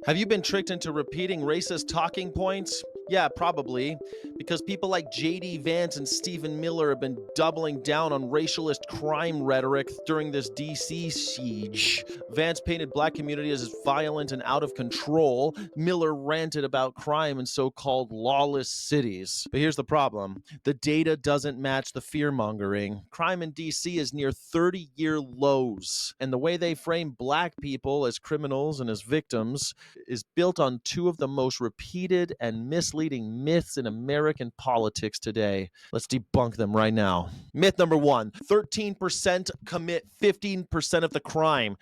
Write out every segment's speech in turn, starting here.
Have you been tricked into repeating racist talking points? Yeah, probably. Because people like J.D. Vance and Stephen Miller have been doubling down on racialist crime rhetoric during this D.C. siege. Vance painted black communities as violent and out of control. Miller ranted about crime in so-called lawless cities. But here's the problem. The data doesn't match the fear-mongering. Crime in D.C. is near 30-year lows. And the way they frame black people as criminals and as victims is built on two of the most repeated and misleading myths in American politics today. Let's debunk them right now. Myth number one: 13% commit 15% of the crime.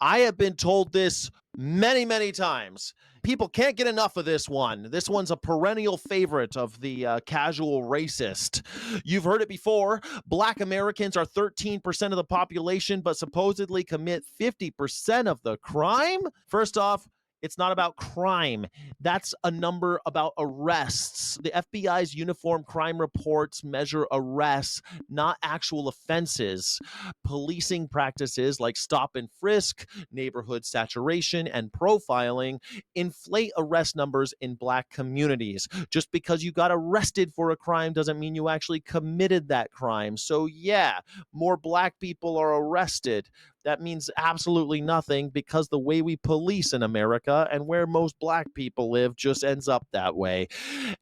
I have been told this many, many times. People can't get enough of this one. This one's a perennial favorite of the casual racist. You've heard it before. Black Americans are 13% of the population, but supposedly commit 50% of the crime. First off, it's not about crime. That's a number about arrests. The FBI's uniform crime reports measure arrests, not actual offenses. Policing practices like stop and frisk, neighborhood saturation, and profiling inflate arrest numbers in black communities. Just because you got arrested for a crime doesn't mean you actually committed that crime. So, yeah, more black people are arrested. That means absolutely nothing because the way we police in America and where most black people live just ends up that way.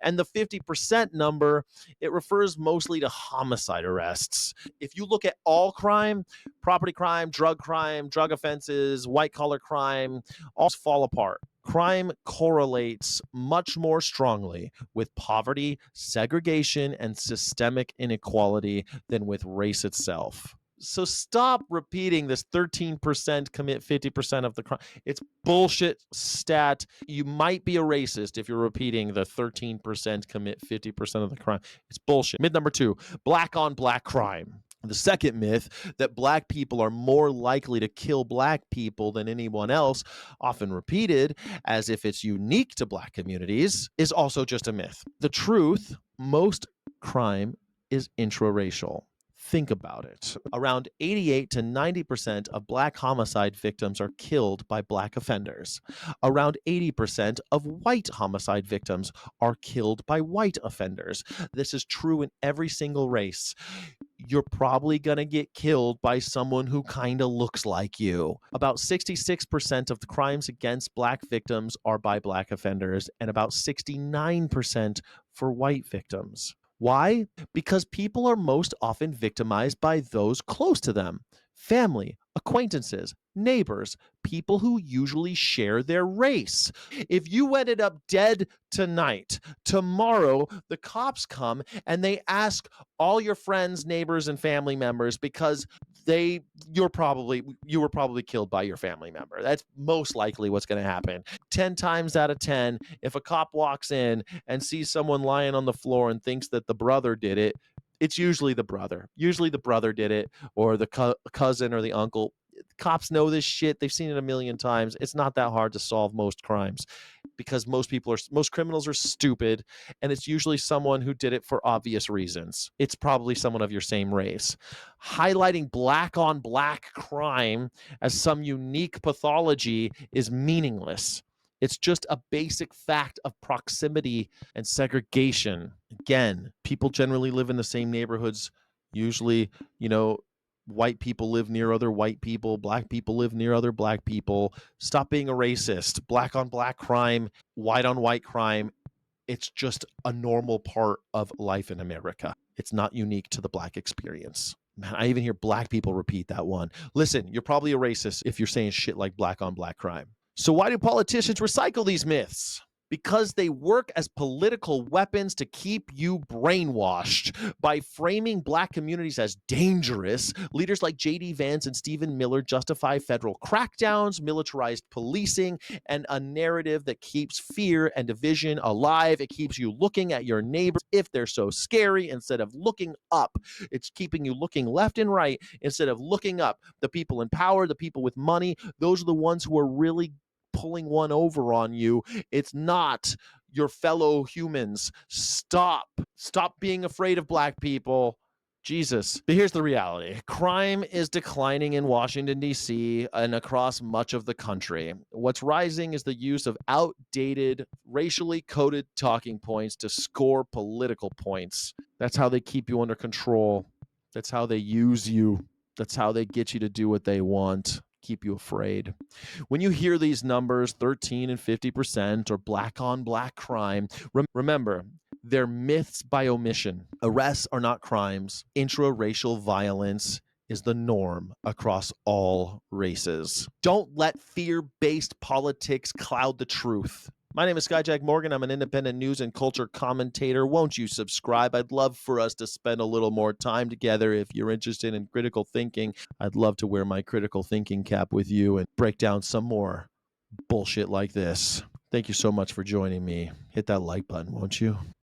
And the 50% number, it refers mostly to homicide arrests. If you look at all crime, property crime, drug offenses, white collar crime, all fall apart. Crime correlates much more strongly with poverty, segregation, and systemic inequality than with race itself. So stop repeating this 13% commit 50% of the crime. It's bullshit stat. You might be a racist if you're repeating the 13% commit 50% of the crime. It's bullshit. Myth number two: black on black crime. The second myth, that black people are more likely to kill black people than anyone else, often repeated as if it's unique to black communities, is also just a myth. The truth: most crime is intraracial. Think about it. Around 88 to 90% of black homicide victims are killed by black offenders. Around 80% of white homicide victims are killed by white offenders. This is true in every single race. You're probably going to get killed by someone who kind of looks like you. About 66% of the crimes against black victims are by black offenders, and about 69% for white victims. Why? Because people are most often victimized by those close to them: family, acquaintances, neighbors, people who usually share their race. If you ended up dead tonight, tomorrow the cops come and they ask all your friends, neighbors, and family members because you were probably killed by your family member. That's most likely what's going to happen. 10 times out of 10, if a cop walks in and sees someone lying on the floor and thinks that the brother did it, it's usually the brother. Usually the brother did it, or the cousin or the uncle. Cops know this shit. They've seen it a million times. It's not that hard to solve most crimes because most criminals are stupid, and it's usually someone who did it for obvious reasons. It's probably someone of your same race. Highlighting black on black crime as some unique pathology is meaningless. It's just a basic fact of proximity and segregation. Again, people generally live in the same neighborhoods. Usually, white people live near other white people, black people live near other black people. Stop being a racist. Black on black crime, white on white crime, it's just a normal part of life in America. It's not unique to the black experience. Man, I even hear black people repeat that one. Listen, you're probably a racist if you're saying shit like black on black crime. So why do politicians recycle these myths? Because they work as political weapons to keep you brainwashed. By framing black communities as dangerous, leaders like J.D. Vance and Stephen Miller justify federal crackdowns, militarized policing, and a narrative that keeps fear and division alive. It keeps you looking at your neighbors if they're so scary instead of looking up. It's keeping you looking left and right instead of looking up. The people in power, the people with money, those are the ones who are really pulling one over on you. It's not your fellow humans. Stop being afraid of black people. Jesus. But here's the reality. Crime is declining in Washington, D.C. and across much of the country. What's rising is the use of outdated, racially coded talking points to score political points. That's how they keep you under control. That's how they use you. That's how they get you to do what they want, keep you afraid. When you hear these numbers, 13 and 50%, or black on black crime, remember, they're myths by omission. Arrests are not crimes. Intraracial violence is the norm across all races. Don't let fear-based politics cloud the truth. My name is Skyjack Morgan. I'm an independent news and culture commentator. Won't you subscribe? I'd love for us to spend a little more time together. If you're interested in critical thinking, I'd love to wear my critical thinking cap with you and break down some more bullshit like this. Thank you so much for joining me. Hit that like button, won't you?